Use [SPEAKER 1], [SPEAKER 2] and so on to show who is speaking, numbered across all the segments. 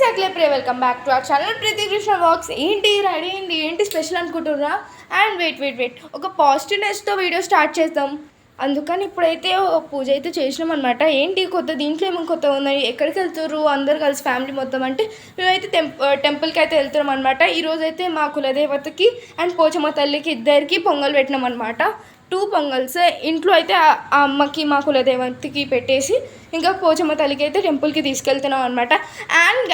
[SPEAKER 1] Exactly welcome back to our channel Preethi Krishna vlogs. ఏంటి ready అయింది, ఏంటి స్పెషల్ అనుకుంటున్నా? అండ్ వెయిట్ ఒక పాజిటివ్నెస్తో వీడియో స్టార్ట్ చేద్దాం. అందుకని ఇప్పుడైతే పూజ అయితే చేసినాం అనమాట. ఏంటి కొత్త, దీంట్లో ఏమో కొత్త ఉన్నాయి, ఎక్కడికి వెళ్తారు అందరు కలిసి ఫ్యామిలీ మొత్తం అంటే మేమైతే టెంపుల్కి అయితే వెళ్తున్నాం అనమాట. ఈరోజు అయితే మా కులదేవతకి అండ్ పోచమ్మ తల్లికి ఇద్దరికి పొంగల్ పెట్టినాం అనమాట. 2 పొంగల్స్ ఇంట్లో అయితే ఆ అమ్మకి మా కులదేవతకి పెట్టేసి ఇంకా పోచమ్మ తల్లికి అయితే టెంపుల్కి తీసుకెళ్తున్నాం అనమాట. అండ్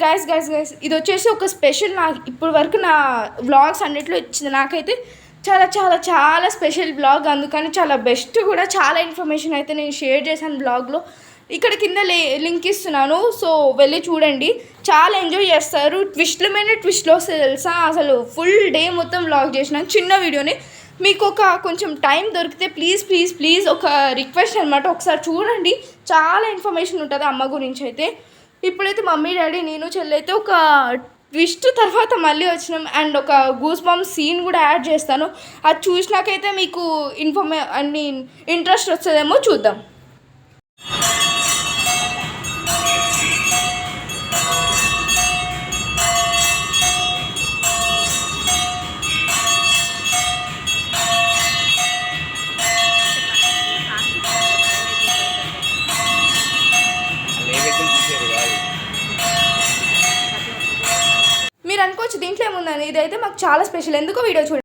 [SPEAKER 1] గైస్ ఇది వచ్చేసి ఒక స్పెషల్, నాకు ఇప్పుడు వరకు నా వ్లాగ్స్ అన్నిట్లో ఇచ్చింది. నాకైతే చాలా చాలా చాలా స్పెషల్ బ్లాగ్, అందుకని చాలా బెస్ట్ కూడా. చాలా ఇన్ఫర్మేషన్ అయితే నేను షేర్ చేశాను బ్లాగ్లో. ఇక్కడ కింద లింక్ ఇస్తున్నాను, సో వెళ్ళి చూడండి. చాలా ఎంజాయ్ చేస్తారు. ట్విస్ట్ల మీద ట్విస్ట్లో వస్తాయి తెలుసా. అసలు ఫుల్ డే మొత్తం వ్లాగ్ చేసినాను. చిన్న వీడియోని మీకు ఒక కొంచెం టైం దొరికితే ప్లీజ్ ఒక రిక్వెస్ట్ అనమాట, ఒకసారి చూడండి. చాలా ఇన్ఫర్మేషన్ ఉంటుంది అమ్మ గురించి అయితే. ఇప్పుడైతే మమ్మీ డాడీ నేను చెల్లి అయితే ఒక ట్విస్ట్ తర్వాత మళ్ళీ వచ్చినాం. అండ్ ఒక గూస్ బంప్స్ సీన్ కూడా యాడ్ చేస్తాను. అది చూసినాకైతే మీకు అన్ని ఇంట్రెస్ట్ వస్తుందేమో, చూద్దాం. మీరు అనుకోవచ్చు దీంట్లో ఏముందని, ఇదైతే మాకు చాలా స్పెషల్. ఎందుకో వీడియో చూడండి.